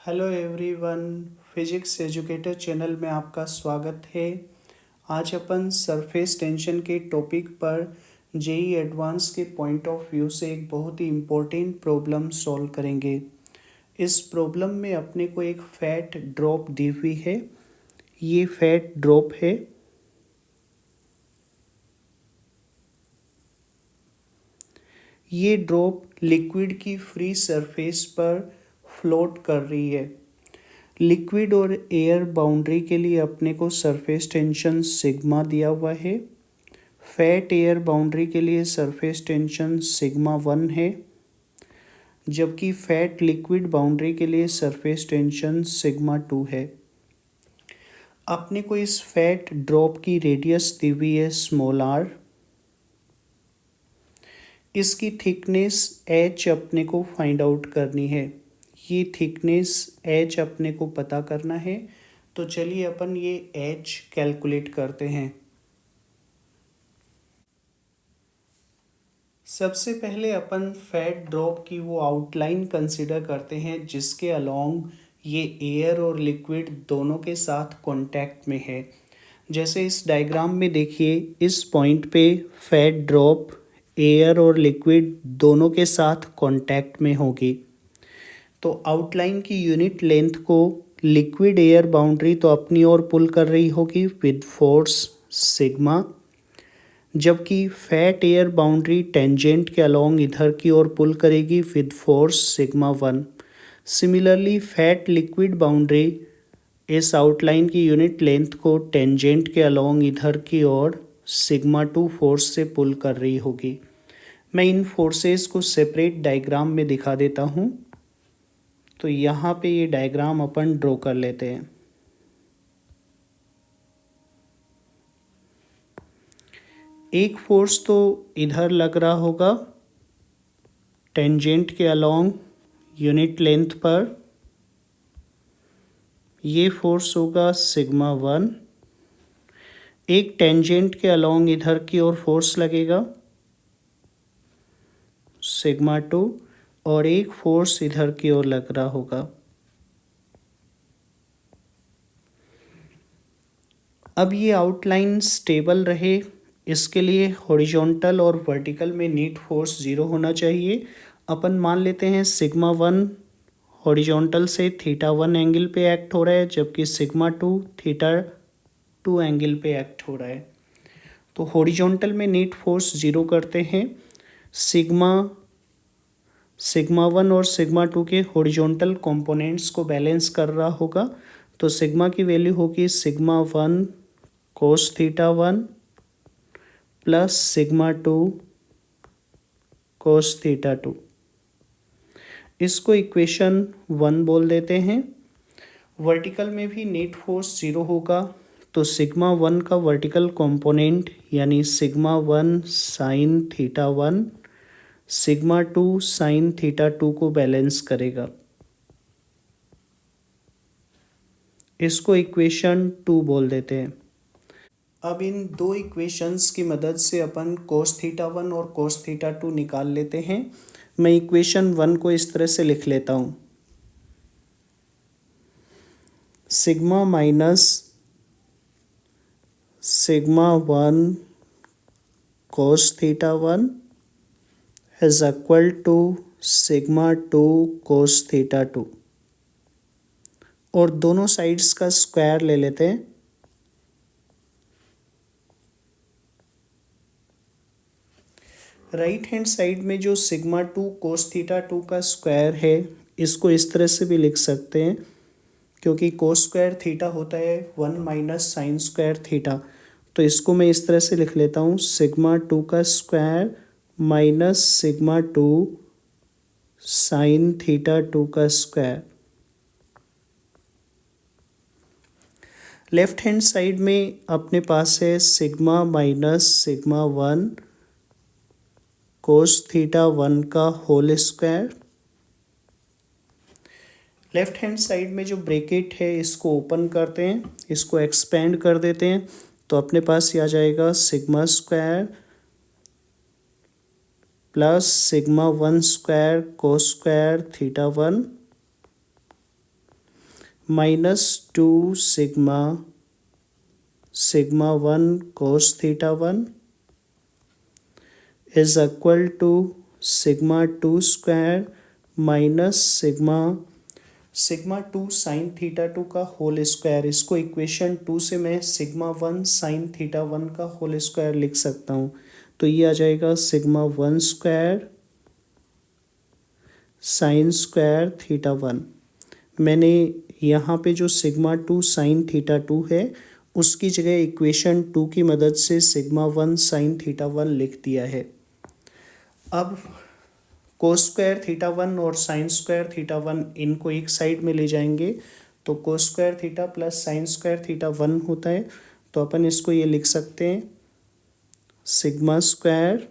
Hello everyone. Physics educator channel में आपका स्वागत है। आज अपन सरफेस टेंशन के टॉपिक पर जेई एडवांस के पॉइंट ऑफ व्यू से एक बहुत ही इम्पोर्टेंट प्रॉब्लम सॉल्व करेंगे। इस प्रॉब्लम में अपने को एक फैट ड्रॉप दी हुई है। ये फैट ड्रॉप है। ये ड्रॉप लिक्विड की फ्री सरफेस पर फ्लोट कर रही है। लिक्विड और एयर बाउंड्री के लिए अपने को सरफेस टेंशन सिग्मा दिया हुआ है। फैट एयर बाउंड्री के लिए सरफेस टेंशन सिग्मा 1 है, जबकि फैट लिक्विड बाउंड्री के लिए सरफेस टेंशन सिग्मा 2 है। अपने को इस फैट ड्रॉप की रेडियस दी हुई है स्मॉल आर। इसकी थिकनेस एच अपने को फाइंड आउट करनी है। ये थिकनेस एच अपने को पता करना है, तो चलिए अपन ये एच कैलकुलेट करते हैं। सबसे पहले अपन फैट ड्रॉप की वो आउटलाइन कंसिडर करते हैं जिसके अलोंग ये एयर और लिक्विड दोनों के साथ कांटेक्ट में है। जैसे इस डायग्राम में देखिए, इस पॉइंट पे फैट ड्रॉप एयर और लिक्विड दोनों के साथ कांटेक्ट में होगी। तो आउटलाइन की यूनिट लेंथ को लिक्विड एयर बाउंड्री तो अपनी ओर पुल कर रही होगी विद फोर्स सिग्मा, जबकि फैट एयर बाउंड्री टेंजेंट के अलोंग इधर की ओर पुल करेगी with force sigma 1। Similarly fat liquid boundary इस आउटलाइन की यूनिट लेंथ को टेंजेंट के अलोंग इधर की ओर सिग्मा 2 फोर्स से पुल कर रही होगी। मैं इन फोर्सेस को सेपरेट डायग्राम में दिखा देता हूँ। तो यहाँ पे ये डायग्राम अपन ड्रॉ कर लेते हैं। एक फोर्स तो इधर लग रहा होगा टेंजेंट के अलोंग यूनिट लेंथ पर। ये फोर्स होगा सिग्मा 1। एक टेंजेंट के अलोंग इधर की ओर फोर्स लगेगा सिग्मा 2, और एक फोर्स इधर की ओर लग रहा होगा। अब ये आउटलाइन स्टेबल रहे, इसके लिए हॉरिजॉन्टल और वर्टिकल में नीट फोर्स 0 होना चाहिए। अपन मान लेते हैं सिग्मा 1 हॉरिजॉन्टल से थीटा 1 एंगल पे एक्ट हो रहा है, जबकि सिग्मा 2 थीटा 2 एंगल पे एक्ट हो रहा है। तो हॉरिजॉन्टल में नीट फोर्स 0 करते हैं। सिग्मा 1 और सिग्मा 2 के हॉरिजॉन्टल कंपोनेंट्स को बैलेंस कर रहा होगा। तो सिग्मा की वैल्यू होगी sigma 1 cos theta 1 plus sigma 2 cos theta 2। इसको इक्वेशन 1 बोल देते हैं। वर्टिकल में भी नेट फोर्स 0 होगा, तो सिग्मा 1 का वर्टिकल कंपोनेंट यानी sigma 1 sine theta 1 sigma 2 sine theta 2 को बैलेंस करेगा। इसको इक्वेशन 2 बोल देते हैं। अब इन दो इक्वेशंस की मदद से अपन कोस थीटा 1 और कोस थीटा 2 निकाल लेते हैं। मैं इक्वेशन 1 को इस तरह से लिख लेता हूँ। Sigma minus sigma 1 cos theta 1 is equal to sigma 2 cos theta 2, और दोनों साइड्स का स्क्वायर ले लेते हैं। राइट हैंड साइड में जो सिग्मा 2 कोस थीटा 2 का स्क्वायर है, इसको इस तरह से भी लिख सकते हैं, क्योंकि कोस स्क्वायर थीटा होता है 1 माइनस साइन स्क्वायर थीटा। तो इसको मैं इस तरह से लिख लेता हूँ, सिग्मा 2 का square minus sigma 2 sine theta 2 का स्क्वायर। लेफ्ट हैंड साइड में अपने पास है sigma minus sigma 1 cos theta 1 का whole square. Left hand side में जो ब्रैकेट है इसको ओपन करते हैं, इसको एक्सपेंड कर देते हैं, तो अपने पास ये आ जाएगा sigma square plus sigma 1 square cos square theta 1 -2 sigma sigma 1 cos theta 1 is equal to sigma 2 square minus sigma sigma 2 sine theta 2 का होल स्क्वायर। इसको इक्वेशन 2 से मैं सिग्मा 1 साइन थीटा 1 का होल स्क्वायर लिख सकता हूँ। तो ये आ जाएगा sigma 1 square sine square theta 1। मैंने यहाँ पे जो सिग्मा 2 साइन थीटा 2 है उसकी जगह इक्वेशन 2 की मदद से सिग्मा 1 साइन थीटा 1 लिख दिया है। अब कोस स्क्वायर थीटा 1 और साइन स्क्वायर थीटा 1 इनको एक साइड में ले जाएंगे तो कोस square theta plus sine square theta 1 होता है। तो अपन इसको ये लिख सकते हैं sigma square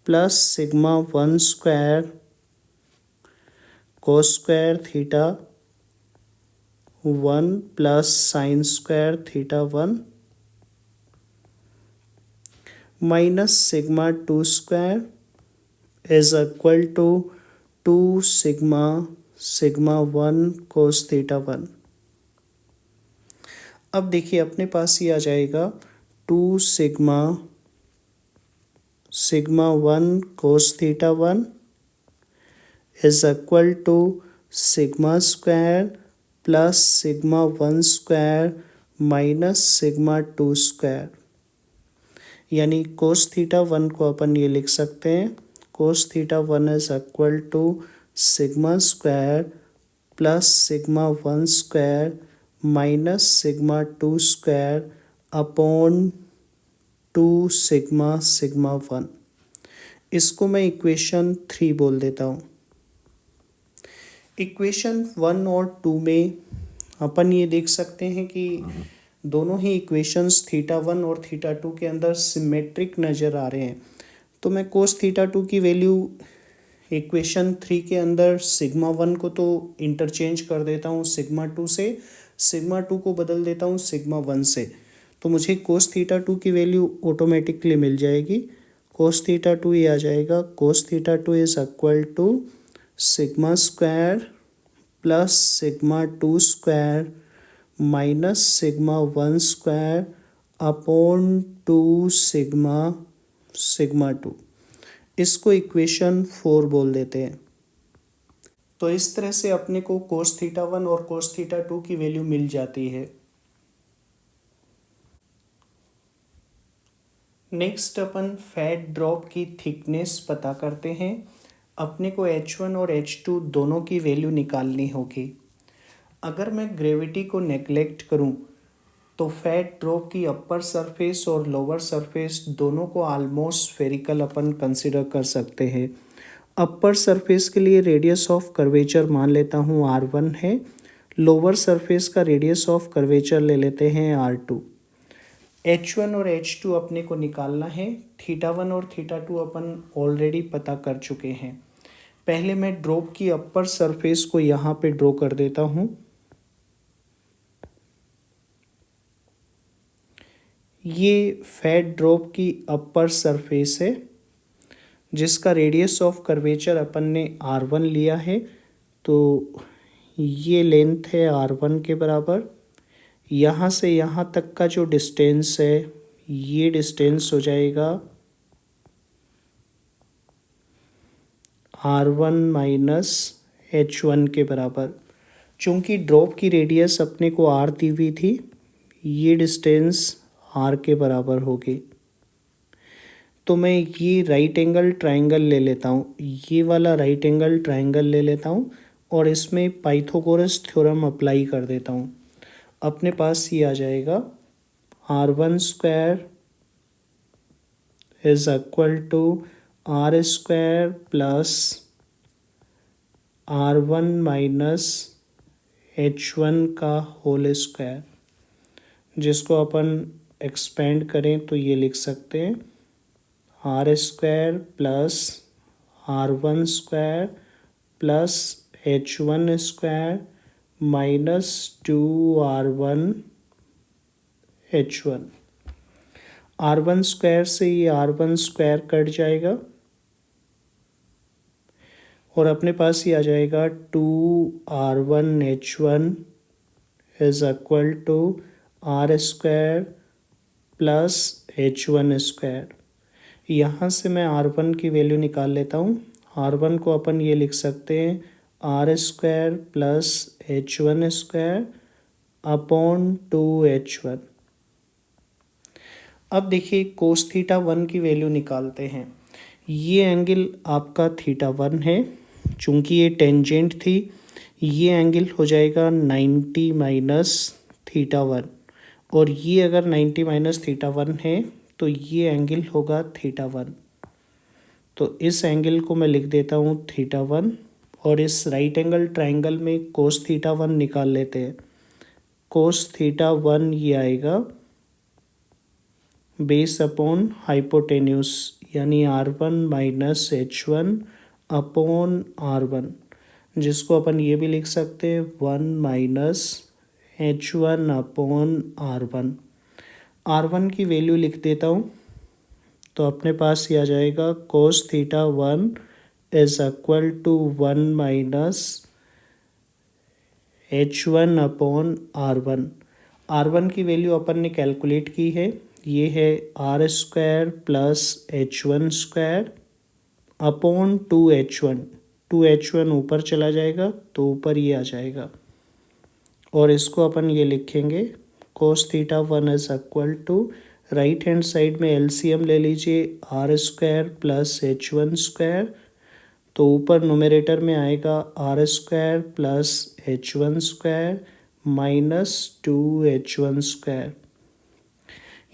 plus sigma 1 square cos square theta 1 plus sine square theta 1 minus sigma 2 square is equal to 2 sigma sigma 1 cos theta 1। अब देखिए अपने पास ये आ जाएगा 2 sigma sigma 1 cos theta 1 is equal to sigma square plus sigma 1 square minus sigma 2 square. यानी cos theta 1 को अपन ये लिख सकते हैं cos theta 1 is equal to sigma square plus sigma 1 square minus sigma 2 square upon 2 sigma sigma 1। इसको मैं equation 3 बोल देता हूँ। इक्वेशन 1 और 2 में अपन ये देख सकते हैं कि दोनों ही इक्वेशंस थीटा 1 और थीटा 2 के अंदर सिमेट्रिक नज़र आ रहे हैं। तो मैं कोस थीटा 2 की वैल्यू इक्वेशन 3 के अंदर सिग्मा 1 को तो इंटरचेंज कर देता हूँ सिग्मा 2 से, सिग्मा 2 को बदल देता हूँ सिग्मा 1 से। तो मुझे कोस थीटा 2 की वैल्यू ऑटोमेटिकली मिल जाएगी। कोस थीटा 2 ये आ जाएगा cos theta 2 is equal to sigma square plus sigma 2 square minus sigma 1 square upon 2 sigma sigma 2। इसको इक्वेशन 4 बोल देते हैं। तो इस तरह से अपने को कोस थीटा 1 और कोस थीटा 2 की वैल्यू मिल जाती है। नेक्स्ट अपन फैट ड्रॉप की थिकनेस पता करते हैं। अपने को H1 और H2 दोनों की वैल्यू निकालनी होगी। अगर मैं ग्रेविटी को नेग्लेक्ट करूं तो फैट ड्रॉप की अपर सरफेस और लोअर सरफेस दोनों को ऑलमोस्ट स्फेरिकल अपन कंसिडर कर सकते हैं। अपर सरफेस के लिए रेडियस ऑफ कर्वेचर मान लेता हूं R1 है। लोअर सरफेस का रेडियस ऑफ कर्वेचर ले लेते हैं R2। H1 और H2 अपने को निकालना है। थीटा 1 और थीटा 2 अपन ऑलरेडी पता कर चुके हैं। पहले मैं ड्रॉप की अपर सरफेस को यहाँ पे ड्रॉ कर देता हूँ। ये फैट ड्रॉप की अपर सरफेस है जिसका रेडियस ऑफ कर्वेचर अपन ने R1 लिया है। तो ये लेंथ है R1 के बराबर। यहाँ से यहाँ तक का जो डिस्टेंस है ये डिस्टेंस हो जाएगा R1 माइनस H1 के बराबर। चूँकि ड्रॉप की रेडियस अपने को R दी हुई थी, ये डिस्टेंस R के बराबर होगी। तो मैं ये राइट एंगल ट्रायंगल ले लेता हूँ, ये वाला राइट एंगल ट्रायंगल ले लेता हूँ और इसमें पाइथागोरस थ्योरम अप्लाई कर देता हूँ। अपने पास ये आ जाएगा R1 square is equal to R square plus R1 minus H1 का होल स्क्वायर, जिसको अपन एक्सपेंड करें तो ये लिख सकते हैं R square plus R1 square plus H1 square minus 2R1 H1। R1 square से ये R1 स्क्वायर कट जाएगा और अपने पास ही आ जाएगा 2r1h1 is equal to R square plus h1 square. यहाँ से मैं r1 की वैल्यू निकाल लेता हूँ। r1 को अपन ये लिख सकते हैं R square plus h1 square upon 2h1। अब देखिए कोस थीटा 1 की वैल्यू निकालते हैं। ये एंगल आपका थीटा 1 है, चूंकि ये टेंजेंट थी, ये एंगल हो जाएगा 90 माइनस थीटा 1, और ये अगर 90 माइनस थीटा 1 है तो ये एंगल होगा थीटा 1। तो इस एंगल को मैं लिख देता हूँ थीटा 1, और इस राइट एंगल ट्राइंगल में कोस थीटा 1 निकाल लेते हैं। कोस थीटा 1 ये आएगा बेस अपॉन हाइपोटेन्यूस, यानी r1 minus h1 upon r1, जिसको अपन ये भी लिख सकते हैं 1 minus h1 upon r1। r1 की वैल्यू लिख देता हूँ, तो अपने पास ये आ जाएगा cos theta 1 is equal to 1 minus h1 upon r1। r1 की वैल्यू अपन ने कैलकुलेट की है, ये है R square plus h1 square upon 2h1। 2h1 ऊपर चला जाएगा तो ऊपर ये आ जाएगा, और इसको अपन ये लिखेंगे cos theta 1 is equal to, right hand side में एलसीएम ले लीजिए, are square plus h1 square, तो ऊपर न्यूमरेटर में आएगा R square plus h1 square minus 2h1 square,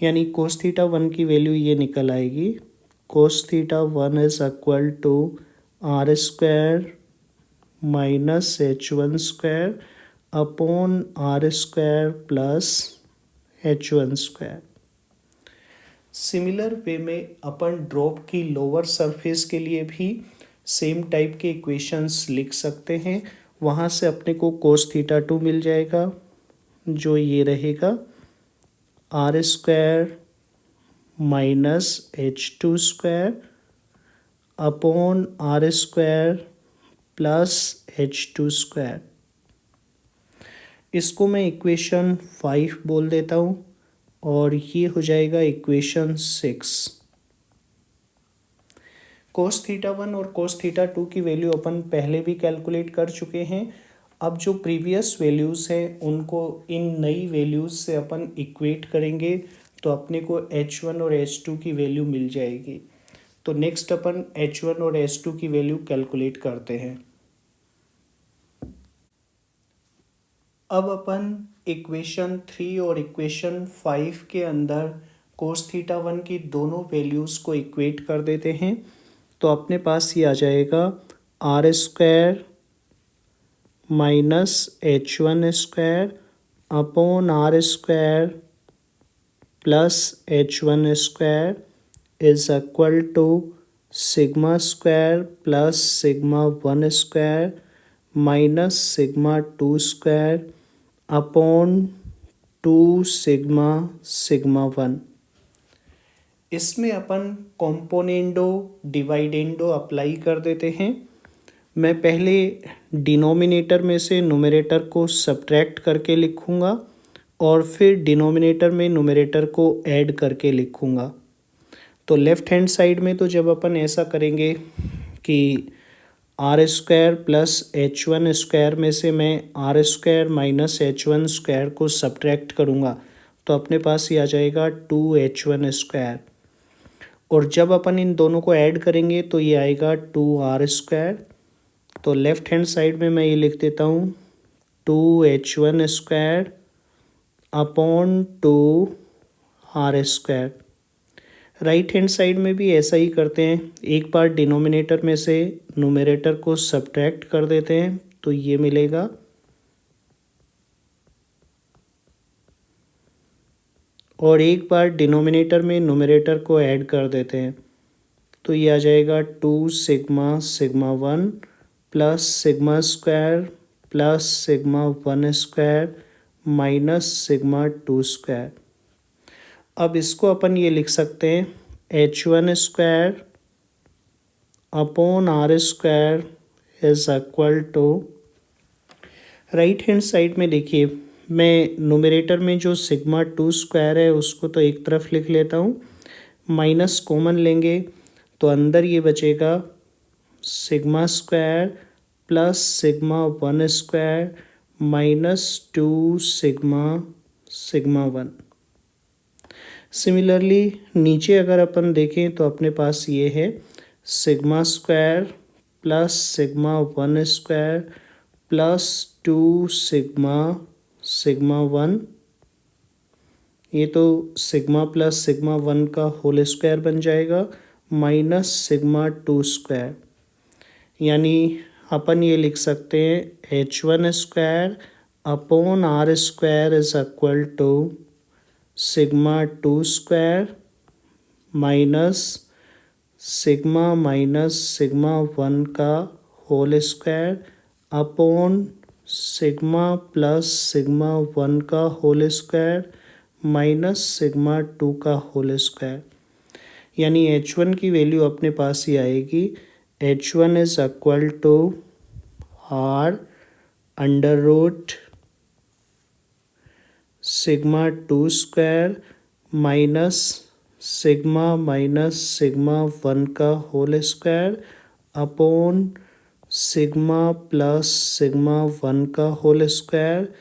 यानी कोस थीटा 1 की वैल्यू ये निकल आएगी cos theta 1 is equal to R square minus h1 square upon R square plus h1 square. Similar way में अपन ड्रॉप की लोअर सरफेस के लिए भी सेम टाइप के इक्वेशंस लिख सकते हैं। वहाँ से अपने को कोस थीटा 2 मिल जाएगा, जो ये रहेगा R square minus h2 square upon R square plus h2 square. इसको मैं इक्वेशन 5 बोल देता हूँ, और ये हो जाएगा इक्वेशन 6। कोस थीटा 1 और कोस थीटा 2 की वैल्यू अपन पहले भी कैलकुलेट कर चुके हैं। अब जो प्रीवियस वैल्यूज़ हैं उनको इन नई वैल्यूज़ से अपन इक्वेट करेंगे, तो अपने को h1 और h2 की वैल्यू मिल जाएगी। तो नेक्स्ट अपन h1 और h2 की वैल्यू कैलकुलेट करते हैं। अब अपन इक्वेशन 3 और इक्वेशन 5 के अंदर कोस थीटा 1 की दोनों वैल्यूज़ को इक्वेट कर देते हैं। तो अपने पास ये आ जाएगा R square minus h1 square upon R square plus h1 square is equal to sigma square plus sigma 1 square minus sigma 2 square upon 2 sigma sigma 1। इसमें अपन कॉम्पोनेंडो डिवाइडेंडो अप्लाई कर देते हैं। मैं पहले डिनोमिनेटर में से न्यूमरेटर को सब्ट्रैक्ट करके लिखूँगा, और फिर डिनोमिनेटर में न्यूमरेटर को ऐड करके लिखूँगा। तो लेफ़्ट हैंड साइड में तो जब अपन ऐसा करेंगे कि are square plus h1 square में से मैं R square minus h1 square को सब्ट्रैक्ट करूँगा, तो अपने पास ये आ जाएगा 2h1 स्क्वायर, और जब अपन इन दोनों को ऐड करेंगे तो ये आएगा 2r स्क्वायर। तो लेफ़्ट हैंड साइड में मैं ये लिख देता हूँ 2h1 square upon 2r square. Right hand side में भी ऐसा ही करते हैं, एक बार डिनोमिनेटर में से न्यूमरेटर को सब्ट्रैक्ट कर देते हैं, तो ये मिलेगा, और एक बार डिनोमिनेटर में न्यूमरेटर को ऐड कर देते हैं, तो ये आ जाएगा 2 sigma sigma 1 plus sigma square plus sigma 1 square minus sigma 2 square. अब इसको अपन ये लिख सकते हैं h1 square upon R square is equal to, right hand side में देखिए, मैं न्यूमरेटर में जो सिग्मा टू स्क्वायर है उसको तो एक तरफ लिख लेता हूँ, माइनस कॉमन लेंगे तो अंदर ये बचेगा sigma square plus sigma one square minus two sigma sigma one. Similarly नीचे अगर अपन देखें तो अपने पास ये है sigma square plus sigma one square plus two sigma sigma one. ये तो सिग्मा प्लस सिग्मा वन का होल स्क्वायर बन जाएगा माइनस सिग्मा टू स्क्वायर, यानी अपन ये लिख सकते हैं H one square upon R square is equal to sigma two square minus sigma one का whole square upon sigma plus sigma one का whole square minus sigma two का whole square. यानी H one की value अपने पास ही आएगी, H one is equal to R under root sigma two square minus sigma one का whole square upon sigma plus sigma one का whole square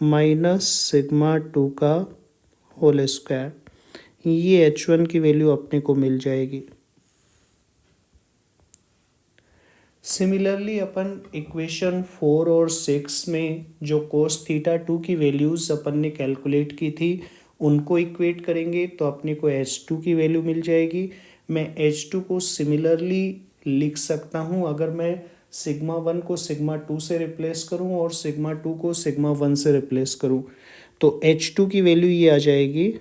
minus sigma two का whole square. ये H one की value अपने को मिल जाएगी। Similarly अपन equation 4 और 6 में जो कोस थीटा टू की वैल्यूज़ अपन ने कैलकुलेट की थी उनको इक्वेट करेंगे तो अपने को एच टू की वैल्यू मिल जाएगी। मैं एच टू को सिमिलरली लिख सकता हूँ, अगर मैं सिग्मा वन को सिग्मा टू से रिप्लेस करूँ और सिग्मा टू को सिग्मा वन से रिप्लेस करूँ तो एच टू की वैल्यू ये आ जाएगी।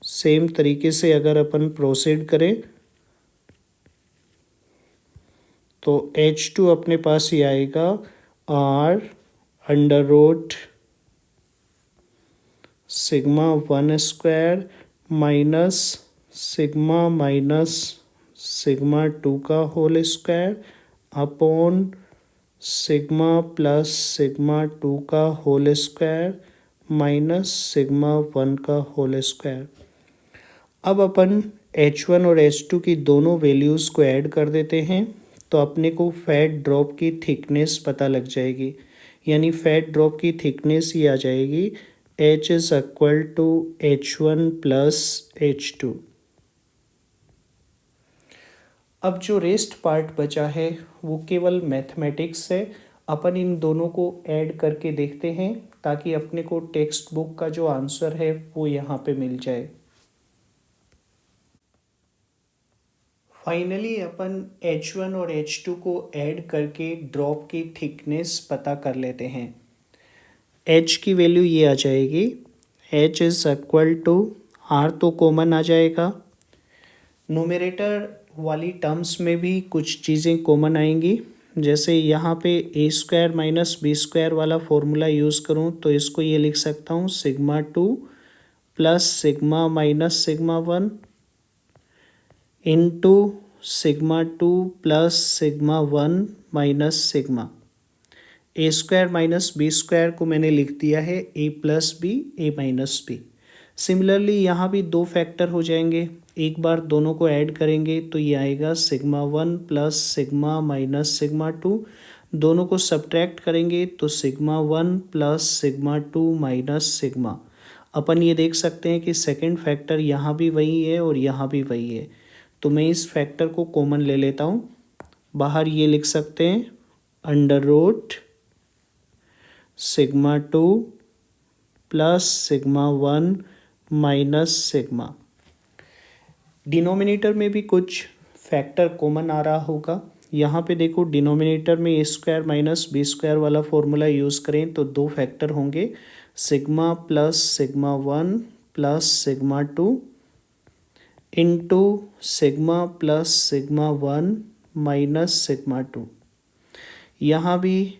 सेम तरीके से अगर अपन प्रोसीड करें तो एच टू अपने पास ही आएगा R under root sigma one square minus sigma two का whole square upon sigma plus sigma two का whole square minus sigma one का होल स्क्वायर। अब अपन एच वन और एच टू की दोनों वैल्यूज़ को ऐड कर देते हैं तो अपने को फैट ड्रॉप की थिकनेस पता लग जाएगी। यानी फैट ड्रॉप की थिकनेस ही आ जाएगी H is equal to H one plus H two. अब जो रेस्ट पार्ट बचा है वो केवल मैथमेटिक्स है। अपन इन दोनों को ऐड करके देखते हैं ताकि अपने को टेक्स्ट बुक का जो आंसर है वो यहाँ पे मिल जाए। फाइनली अपन H1 और H2 को ऐड करके ड्रॉप की थिकनेस पता कर लेते हैं। H की वैल्यू ये आ जाएगी, H is equal to R तो कॉमन आ जाएगा, नोमिनेटर वाली टर्म्स में भी कुछ चीज़ें कॉमन आएंगी। जैसे यहाँ पे A square minus B square वाला फॉर्मूला यूज़ करूँ तो इसको ये लिख सकता हूँ sigma two plus sigma minus sigma one into sigma two plus sigma one minus sigma. A square minus B square को मैंने लिख दिया है A plus B A minus B. Similarly यहाँ भी दो फैक्टर हो जाएंगे, एक बार दोनों को ऐड करेंगे तो ये आएगा sigma one plus sigma minus sigma two. दोनों को सब्ट्रैक्ट करेंगे तो sigma one plus sigma two minus sigma. अपन ये देख सकते हैं कि सेकंड फैक्टर यहाँ भी वही है और यहाँ भी वही है, तो मैं इस फैक्टर को कॉमन ले लेता हूँ। बाहर ये लिख सकते हैं under root sigma two plus sigma one minus sigma. Denominator में भी कुछ फैक्टर कॉमन आ रहा होगा। यहाँ पे देखो डिनोमिनेटर में ए स्क्वायर माइनस बी स्क्वायर वाला फॉर्मूला यूज़ करें तो दो फैक्टर होंगे, sigma plus sigma one plus sigma two into sigma plus sigma one minus sigma to. यहाँ भी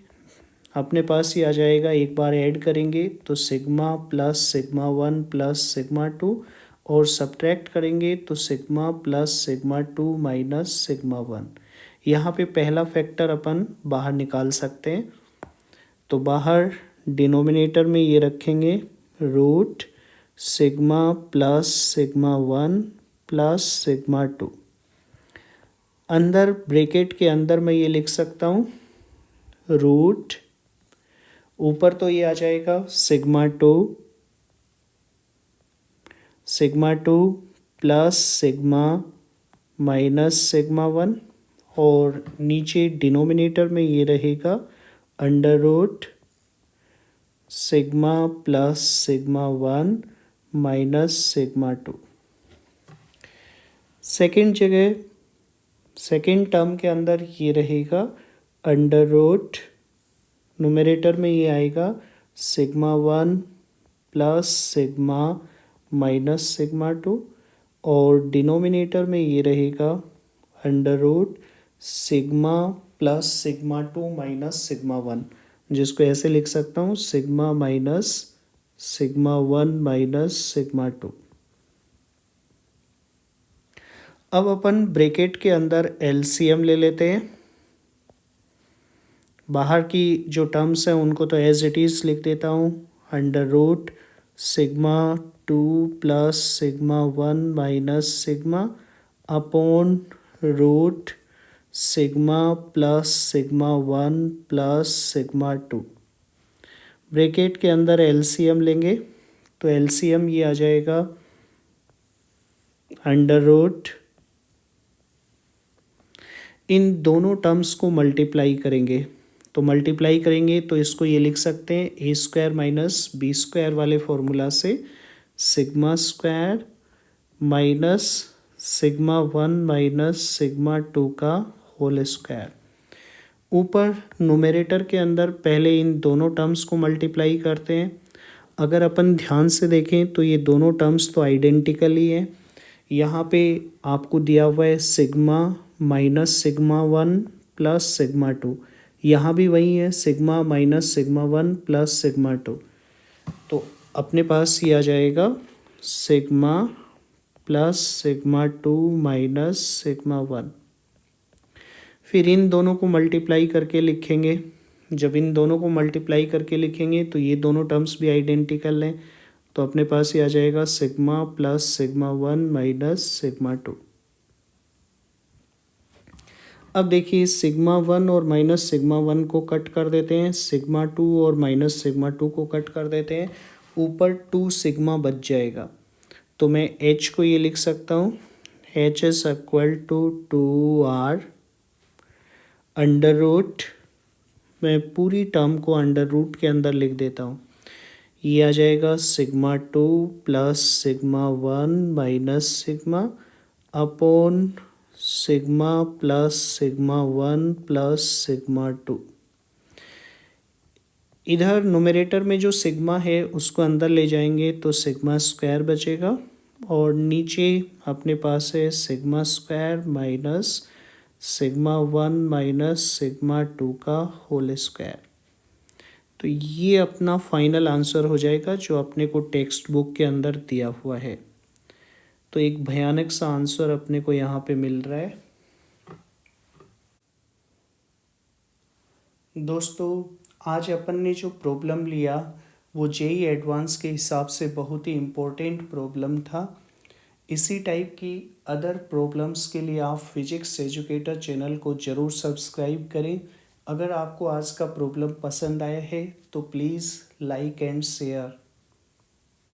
अपने पास ही आ जाएगा, एक बार ऐड करेंगे तो sigma plus sigma one plus sigma to और सब्ट्रैक्ट करेंगे तो sigma plus sigma two minus sigma one. यहाँ पे पहला फैक्टर अपन बाहर निकाल सकते हैं। तो बाहर डिनोमिनेटर में ये रखेंगे root sigma plus sigma 1 plus sigma 2। अंदर ब्रैकेट के अंदर मैं ये लिख सकता हूँ रूट, ऊपर तो ये आ जाएगा sigma 2 plus sigma minus sigma 1, और नीचे डिनोमिनेटर में ये रहेगा under root sigma plus sigma 1 minus sigma 2। Second term के अंदर ये रहेगा अंडर रूट, न्यूमरेटर में ये आएगा sigma 1 plus sigma minus sigma 2, और डिनोमिनेटर में ये रहेगा under root sigma plus sigma 2 minus sigma 1, जिसको ऐसे लिख सकता हूँ sigma minus sigma 1 minus sigma 2। अब अपन ब्रैकेट के अंदर एलसीएम ले लेते हैं। बाहर की जो टर्म्स हैं उनको तो एज इट इज़ लिख देता हूँ under root sigma 2 plus sigma 1 minus sigma upon root sigma plus sigma 1 plus sigma 2। Bracket के अंदर एलसीएम लेंगे तो एलसीएम ये आ जाएगा अंडर रूट, इन दोनों टर्म्स को मल्टीप्लाई करेंगे तो इसको ये लिख सकते हैं ए स्क्वायर माइनस बी स्क्वायर वाले फॉर्मूला से sigma square minus sigma 1 minus sigma 2 का होल स्क्वायर। ऊपर न्यूमरेटर के अंदर पहले इन दोनों टर्म्स को मल्टीप्लाई करते हैं। अगर अपन ध्यान से देखें तो ये दोनों टर्म्स तो आइडेंटिकल ही हैं। यहाँ पे आपको दिया हुआ है sigma minus sigma 1 plus sigma 2, यहाँ भी वही है sigma minus sigma 1 plus sigma 2। तो अपने पास ये आ जाएगा sigma plus sigma 2 minus sigma 1। फिर इन दोनों को मल्टीप्लाई करके लिखेंगे। जब इन दोनों को मल्टीप्लाई करके लिखेंगे तो ये दोनों टर्म्स भी आइडेंटिकल हैं, तो अपने पास ये आ जाएगा sigma plus sigma 1 minus sigma 2। अब देखिए सिग्मा 1 और माइनस सिग्मा 1 को कट कर देते हैं, सिग्मा 2 और माइनस सिग्मा 2 को कट कर देते हैं, ऊपर 2 सिग्मा बच जाएगा। तो मैं h को ये लिख सकता हूँ h is equal to 2r under root, मैं पूरी टर्म को अंडर रूट के अंदर लिख देता हूँ। ये आ जाएगा sigma 2 plus sigma 1 minus sigma upon sigma plus sigma 1 plus sigma 2। इधर न्यूमरेटर में जो सिग्मा है उसको अंदर ले जाएंगे तो सिग्मा स्क्वायर बचेगा, और नीचे अपने पास है sigma square minus sigma 1 minus sigma 2 का होल स्क्वायर। तो ये अपना फाइनल आंसर हो जाएगा जो अपने को टेक्स्ट बुक के अंदर दिया हुआ है। तो एक भयानक सा आंसर अपने को यहाँ पे मिल रहा है। दोस्तों आज अपन ने जो प्रॉब्लम लिया वो जेई एडवांस के हिसाब से बहुत ही इम्पोर्टेंट प्रॉब्लम था। इसी टाइप की अदर प्रॉब्लम्स के लिए आप फिजिक्स एजुकेटर चैनल को ज़रूर सब्सक्राइब करें। अगर आपको आज का प्रॉब्लम पसंद आया है तो प्लीज़ लाइक एंड शेयर।